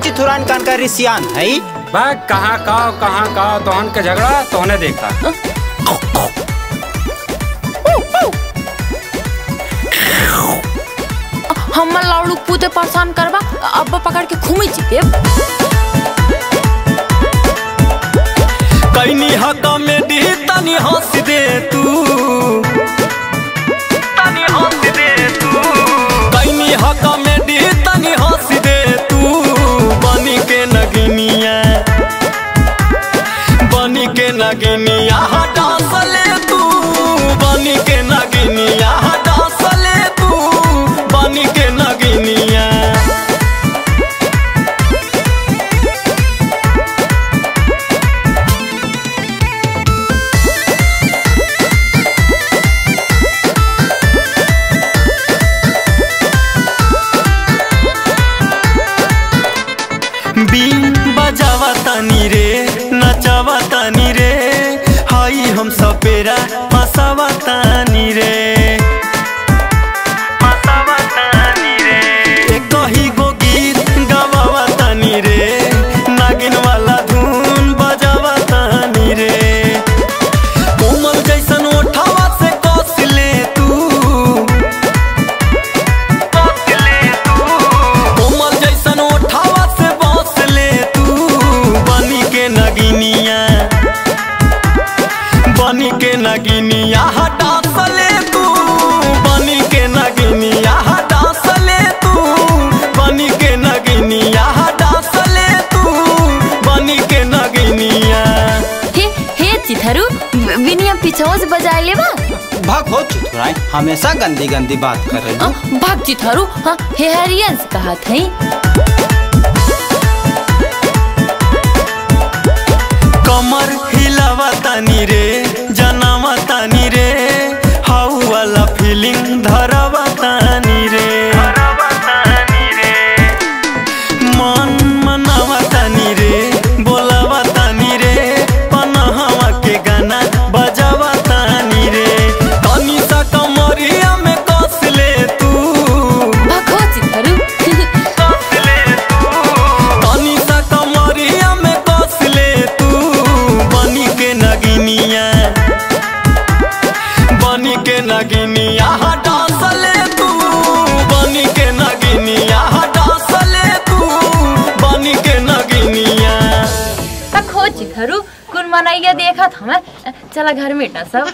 चिथुरान कान का रिसियान है भाग कहाँ का तोहन के झगड़ा तोहने देखा। हम लाउडू पूते परेशान करवा अब पकड़ के घूमी जीते कईनी हक में दी तनी हंस दे तू कईनी हक में दी तनी हंस दे तू बनी के नगिनिया हटा सले तू बनी के नगिनिया हटा सले तू बनी के नगिनिया। बीन बजावा तानी रे नचावा तानी रे हाई हम सपेरा फसावा तानी रे एक ही गो गीत गवावा तानी रे नागिन वाला धुन बजावा तानी रे कोमल जैसन ओठावा से कस ले तू कोमल जैसन ओठावा से बस ले तू बनी के नगिनिया हटा सले तू बनी के नगिनिया हटा सले तू बनी के नगिनिया हटा सले तू बनी के नगिनिया। हे चिथरू विनिया पीछे से बजा ले भाग हो चिथुराई हमेशा गंदी गंदी बात कर रही भाग चिथरू। हाँ हे हरियंस कहा थे कमर हिलावा तानी रे जनावा तानी रे हाउ वाला फीलिंग धरावा तानी रे मन मनावा तानी रे बोलावा तानी रे पनाहवा के गाना बजावा तानी रे तनी सा कमरिया में कस ले तू भागो चिथरू तनी सा कमरिया में कस ले तू बनी के नगिनिया हटा सले तू बनी के नगिनिया हटा सले तू बनी के नगिनिया। खोज चिथरू कुन मनाइया देखा था मैं चला घर में सब